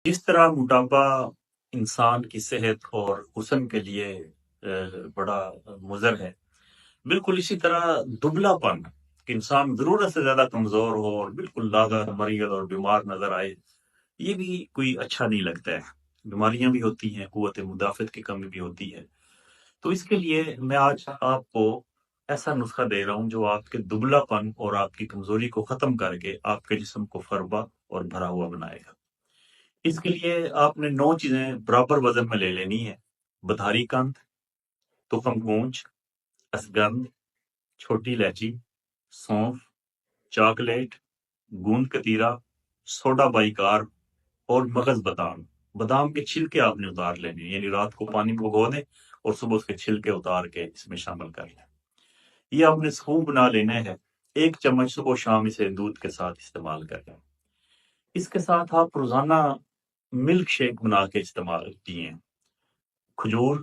جس طرح موٹاپا انسان کی صحت اور حسن کے لیے بڑا مضر ہے، بالکل اسی طرح دبلا پن کہ انسان ضرورت سے زیادہ کمزور ہو اور بالکل لاغر مریض اور بیمار نظر آئے، یہ بھی کوئی اچھا نہیں لگتا ہے۔ بیماریاں بھی ہوتی ہیں، قوت مدافعت کی کمی بھی ہوتی ہے۔ تو اس کے لیے میں آج آپ کو ایسا نسخہ دے رہا ہوں جو آپ کے دبلا پن اور آپ کی کمزوری کو ختم کر کے آپ کے جسم کو فربا اور بھرا ہوا بنائے گا۔ اس کے لیے آپ نے 9 چیزیں برابر وزن میں لے لینی ہے: بطاری قند، تخم گونج، اسگند، چھوٹی الائچی، سونف، چاکلیٹ، گوند کتیرا، سوڈا بائیکارب اور مغز بادام۔ بادام کے چھلکے آپ نے اتار لینے، یعنی رات کو پانی میں بھگو دیں اور صبح اس کے چھلکے اتار کے اس میں شامل کر لیں۔ یہ آپ نے سکوپ بنا لینا ہے، 1 چمچ صبح و شام اسے دودھ کے ساتھ استعمال کر لیں۔ اس کے ساتھ آپ روزانہ ملک شیک بنا کے استعمال کیے۔ کھجور،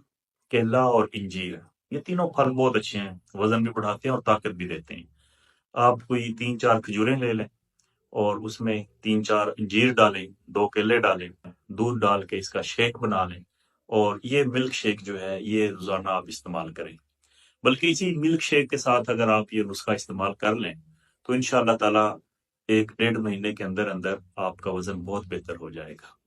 کیلا اور انجیر، یہ تینوں پھل بہت اچھے ہیں، وزن بھی بڑھاتے ہیں اور طاقت بھی دیتے ہیں۔ آپ کوئی 3-4 کھجوریں لے لیں اور اس میں 3-4 انجیر ڈالیں، 2 کیلے ڈالیں، دودھ ڈال کے اس کا شیک بنا لیں، اور یہ ملک شیک جو ہے یہ روزانہ آپ استعمال کریں۔ بلکہ اسی ملک شیک کے ساتھ اگر آپ یہ نسخہ استعمال کر لیں تو انشاءاللہ تعالی 1-1.5 مہینے کے اندر اندر آپ کا وزن بہت بہتر ہو جائے گا۔